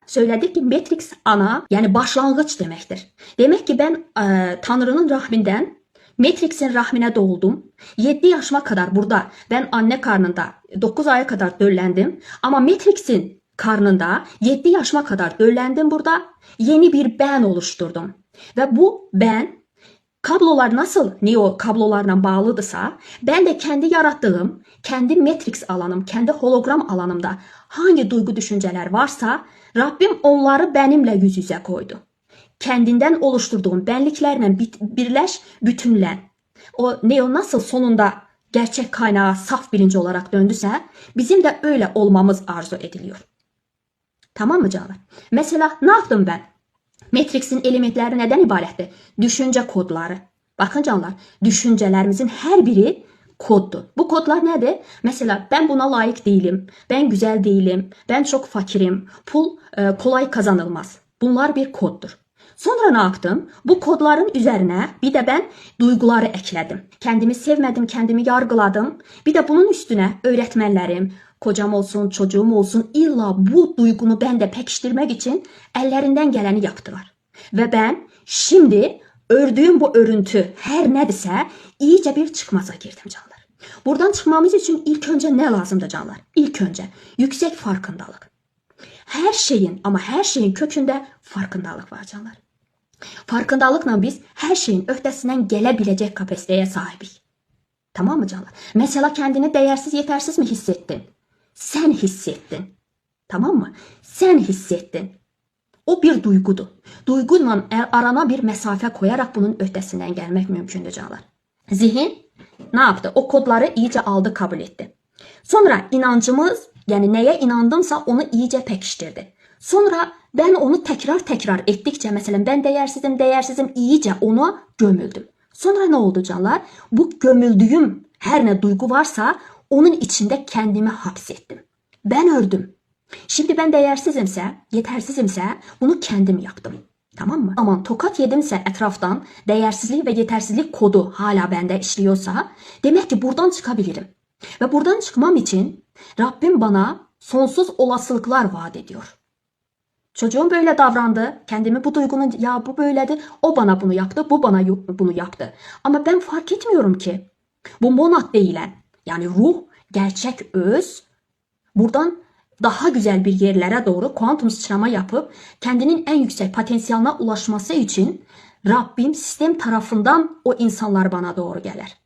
Söyledik ki Matrix ana, yani başlangıç demektir. Demek ki ben Tanrı'nın rahminden Matrix'in rahmine doğdum. 7 yaşıma kadar burada ben anne karnında 9 aya kadar döllendim. Ama Matrix'in karnında 7 yaşıma kadar döllendim burada. Yeni bir ben oluşturdum. Ve bu ben, kablolar nasıl Neo kablolarla bağlıdırsa, ben de kendi yarattığım, kendi Matrix alanım, kendi hologram alanımda hangi duygu düşünceler varsa Rabbim onları benimle yüz yüze koydu. Kendinden oluşturduğum benliklerle birleş, bütünlen. O Neo nasıl sonunda gerçek kaynağa saf bilinci olarak döndüyse bizim de öyle olmamız arzu ediliyor. Tamam mı canlar? Mesela ne yaptım ben? Matrix'in elementleri neden ibarətdir? Düşünce kodları. Bakın canlar, düşüncelerimizin her biri koddur. Bu kodlar nedir? Mesela ben buna layık değilim, ben güzel değilim, ben çok fakirim, pul kolay kazanılmaz. Bunlar bir koddur. Sonra ne yaptım? Bu kodların üzerine bir de ben duyguları ekledim. Kendimi sevmedim, kendimi yargıladım. Bir de bunun üstüne öğretmenlerim, kocam olsun, çocuğum olsun illa bu duygunu bende pekiştirmek için ellerinden geleni yaptılar. Ve ben şimdi ördüğüm bu örüntü her nedirse iyice bir çıkmaza girdim canlar. Buradan çıkmamız için ilk önce ne lazımdı canlar? İlk önce yüksek farkındalık. Her şeyin ama her şeyin kökünde farkındalık var canlar. Farkındalıkla biz her şeyin öhdesinden gelebilecek kapasiteye sahibiz. Tamam mı canlar? Mesela kendini değersiz, yetersiz mi hissettin? Sen hissettin. Tamam mı? Sen hissettin. O bir duygudur. Duyguyla arana bir mesafe koyarak bunun ötesinden gelmek mümkündür canlar. Zihin ne yaptı? O kodları iyice aldı, kabul etti. Sonra inancımız, yani neye inandımsa onu iyice pekiştirdi. Sonra ben onu tekrar ettikçe, mesela ben değersizim iyice ona gömüldüm. Sonra ne oldu canlar? Bu gömüldüğüm her ne duygu varsa onun içinde kendimi hapsettim. Ben ördüm. Şimdi ben değersizimse, yetersizimse bunu kendim yaptım. Tamam mı? Ama tokat yedimse etraftan, değersizlik ve yetersizlik kodu hala bende işliyorsa demek ki buradan çıkabilirim. Ve buradan çıkmam için Rabbim bana sonsuz olasılıklar vaat ediyor. Çocuğum böyle davrandı. Kendimi bu duygunun, ya bu böyledir. O bana bunu yaptı, bu bana bunu yaptı. Ama ben fark etmiyorum ki. Bu monad değilen, yani ruh, gerçek öz, buradan daha güzel bir yerlere doğru kuantum sıçrama yapıp kendinin en yüksek potansiyeline ulaşması için Rabbim sistem tarafından o insanlar bana doğru gelir.